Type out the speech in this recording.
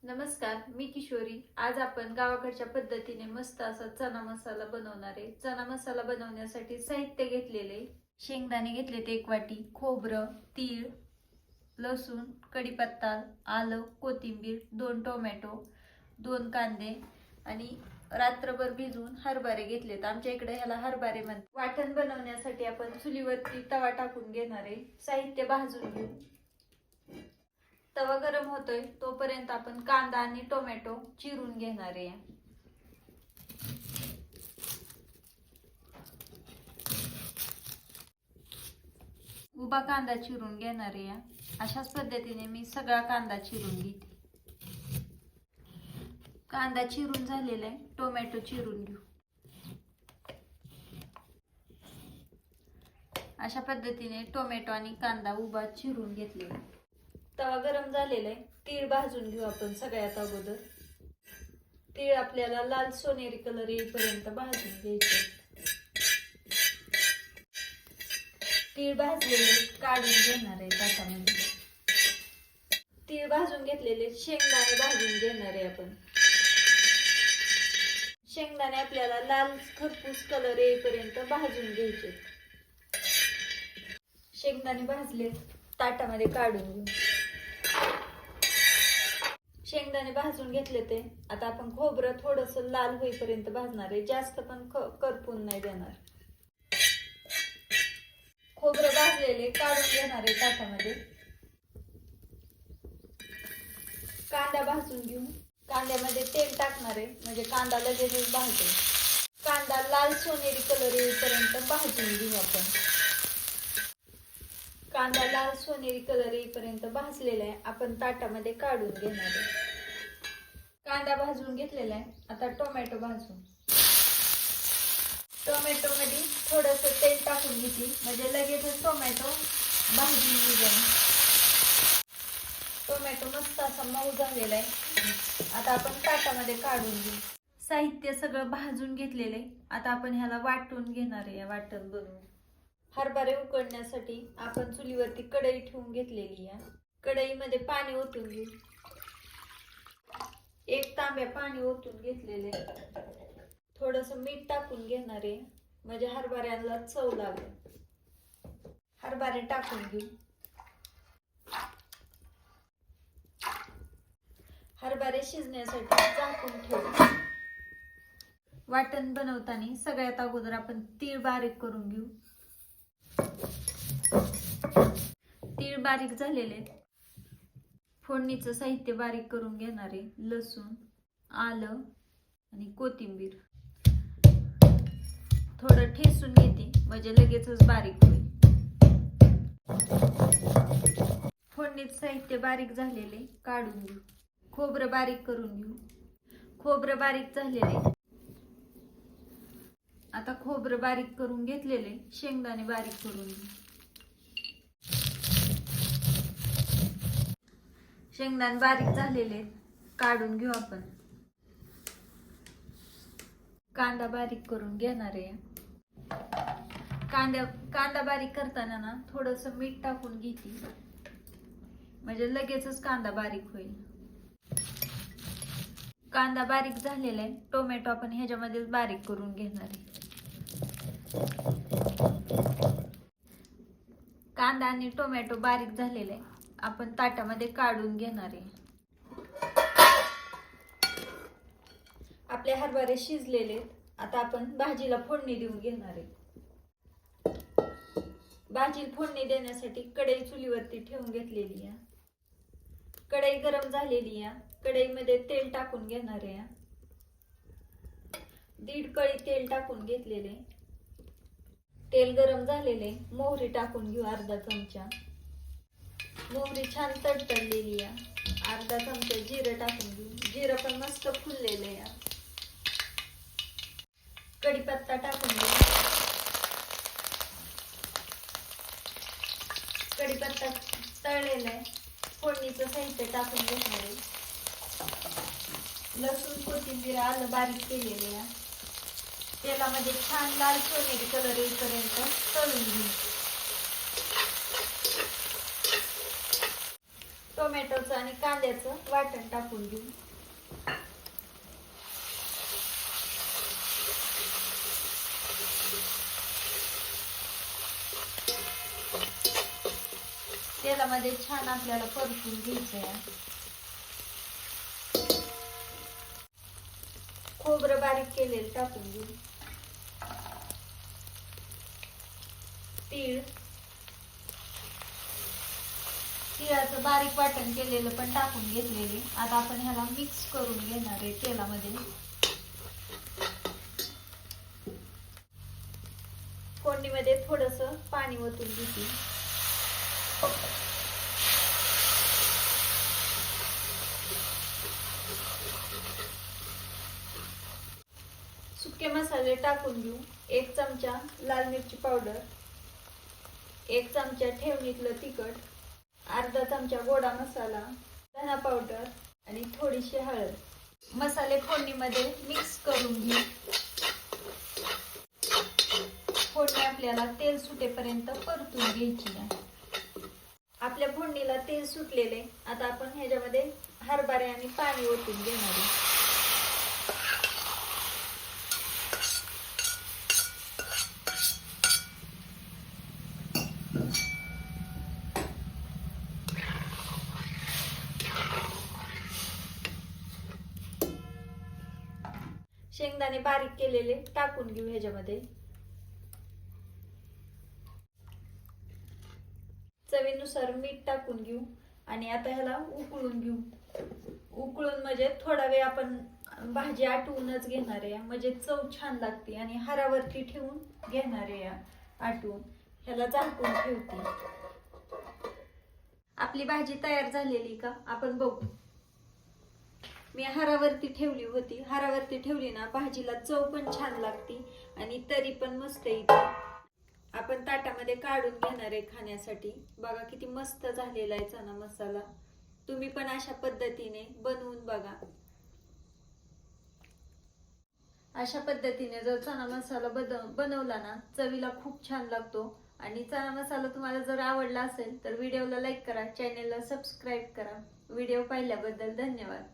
नमस्कार, मी किशोरी। आज आपण गावाकडच्या पद्धतीने मस्त असा चना मसाला बनवणार आहे। चना मसाला बनवण्यासाठी साहित्य घेतलेले शेंगदाणे घेतलेत 1 वाटी, खोबरं, तीळ, लसूण, कढीपत्ता, आलं, कोथिंबीर, 2 टोमॅटो, 2 कांदे आणि रात्रभर भिजवून हरभरे घेतलेत। आमच्या इकडे ह्याला हरभरे म्हणतात। वाटण बनवण्यासाठी आपण चुलीवरती तवा टाकून घेणार आहे। साहित्य भाजून घेऊ। तवा गरम होतोय तोपर्यंत आपण कांदा आणि टोमॅटो चिरून घेणार आहे। उभा कांदा चिरून घेणार आहे। अशाच पद्धतीने मी सगळा कांदा चिरून घेते। कांदा चिरून झालेला आहे, टोमॅटो चिरून घेऊ। अशा पद्धतीने टोमॅटो आणि कांदा उभा चिरून घेतलेला। तवा गरम झालेला आहे, तीळ भाजून घेऊ आपण सगळ्यात अगोदर। तीळ आपल्याला लाल सोनेरी कलर येईपर्यंत भाजून घ्यायचे। तीळ भाजलेले काढून घेणार आहे ताटामध्ये। तीळ भाजून घेतलेले शेंगदाणे भाजून घेणार आहे आपण। शेंगदाणे आपल्याला लाल खरपूस कलर येईपर्यंत भाजून घ्यायचे। शेंगदाणे भाजले, ताटामध्ये काढून घेऊ। शेंगदाणे भाजून घेतले ते आता आपण खोबरं थोडंसं लाल होईपर्यंत भाजणार आहे, जास्त पण करपून नाही देणार। खोबरं भाजलेले काढून घेणार आहे ताटामध्ये। कांदा भाजून घेऊ। कांद्यामध्ये तेल टाकणार आहे म्हणजे कांदा लगेचच भाजेल। कांदा लाल सोनेरी कलर येईपर्यंत भाजून घेऊ आपण। कांदा लाल सोनेरी कलर येईपर्यंत भाजलेला आहे, आपण ताटामध्ये काढून घेणार आहे। कांदा भाजून घेतलेला आहे, आता टोमॅटो भाजू। टोमॅटो मध्ये थोडंसं तेल टाकून घेते म्हणजे लगेचच टोमॅटो भाजून निघेल। टोमॅटो मस्त असा मऊ झालेला आहे, आता आपण ताटामध्ये काढून घेऊ। साहित्य सगळं भाजून घेतलेले, आता आपण ह्याला वाटून घेणार आहे। वाटण बनवून हरभरे उकडण्यासाठी आपण चुलीवरती कढई ठेवून घेतलेली आहे। कढईमध्ये पाणी ओतून घेऊ। 1 तांब्या पाणी ओतून घेतलेले। थोडंसं मीठ टाकून घेणार आहे म्हणजे हरभऱ्याला चव लागेल। हरभरे टाकून घेऊ। हरभरे शिजण्यासाठी झाकून ठेवू। वाटण बनवताना सगळ्यात अगोदर आपण तीळ बारीक करून घेऊ। तीळ बारीक झालेले, फोडणीचं साहित्य बारीक करून घेणार आहे। लसूण, आलं आणि कोथिंबीर थोडं ठेचून घेते म्हणजे लगेचच बारीक होईल। फोडणीचं साहित्य बारीक झालेले काढून घेऊ। खोबरं बारीक करून घेऊ। खोबरं बारीक झालेले, आता खोबरं बारीक करून घेतलेले शेंगदाणे बारीक करून घेऊ। शेंगदाणे बारीक झालेले काढून घेऊ आपण। कांदा बारीक करून घेणार आहे। कांदा बारीक करताना ना थोडंसं मीठ टाकून घेते म्हणजे लगेचच कांदा बारीक होईल। कांदा बारीक झालेला आहे, टोमॅटो आपण ह्याच्यामध्ये बारीक करून घेणार आहे। कांदा आणि टोमॅटो बारीक झालेले आपण ताटामध्ये काढून घेणार आहे। आपले हरभरे शिजलेले, आता आपण भाजीला फोडणी देऊन घेणार आहे। भाजीला फोडणी देण्यासाठी कढई चुलीवरती ठेवून घेतलेली आहे। कढई गरम झालेली आहे, कढईमध्ये तेल टाकून घेणार आहे। 1.5 कळी तेल टाकून घेतलेले। तेल गरम झालेले, मोहरी टाकून घेऊ अर्धा चमचा। मोहरी छान तडतडलेली आहे, अर्धा चमचा जिरं टाकून घेऊ। जिरं पण मस्त फुललेलं आहे। कढीपत्ता टाकून घेऊ। कढीपत्ता तळलेला आहे, फोडणीचं साहित्य टाकून घेणार आहे। लसूण, कोथिंबीर, आलं बारीक केलेले आहे। तेलामध्ये छान लाल सोनेरी कलर येईपर्यंत तळून घेऊ। टोमॅटोचं आणि कांद्याचं वाटण टाकून घेऊ. तेलामध्ये छान आपल्याला परतून घ्यायचं आहे. खोबरं बारीक केलेलं टाकून घेऊ. तिळाचं बारीक वाटण केलेलं पण टाकून घेतलेले. आता आपण ह्याला मिक्स करून घेणार आहे तेलामध्ये. फोडणीमध्ये थोडंसं पाणी ओतून घेते. सुके मसाले टाकून घेऊ. 1 चमचा लाल मिरची पावडर, 1 चमचा ठेवणीतलं तिखट, अर्धा चमचा गोडा मसाला, धना पावडर आणि थोडीशी हळद. मसाले फोडणीमध्ये मिक्स करून घेऊ. फोडणी आपल्याला तेल सुटेपर्यंत परतून घ्यायची आहे. आपल्या फोडणीला तेल सुटलेले. आता आपण ह्याच्यामध्ये हरभरे आणि पाणी ओतून घेणार आहे. शेंगदाणे बारीक केलेले टाकून घेऊ ह्याच्यामध्ये. चवीनुसार मीठ टाकून घेऊ आणि आता ह्याला उकळून घेऊ. उकळून म्हणजे थोडा वेळ आपण भाजी आटवूनच घेणार आहे, म्हणजे चव छान लागते. आणि हारावरती ठेवून घेणार आहे आटवून. ह्याला झाकून ठेवते. आपली भाजी तयार झालेली का आपण बघू. मी हारावरती ठेवली होती. हारावरती ठेवली ना भाजीला चव पण छान लागते आणि तरी पण मस्त येते. आपण ताटामध्ये काढून घेणार आहे खाण्यासाठी. बघा किती मस्त झालेला आहे चना मसाला. तुम्ही पण अशा पद्धतीने बनवून बघा. अशा पद्धतीने जर चना मसाला बनवला ना चवीला खूप छान लागतो. आणि चना मसाला तुम्हाला जर आवडला असेल तर व्हिडिओला लाईक करा, चॅनेलला सबस्क्राईब करा. व्हिडिओ पाहिल्याबद्दल धन्यवाद.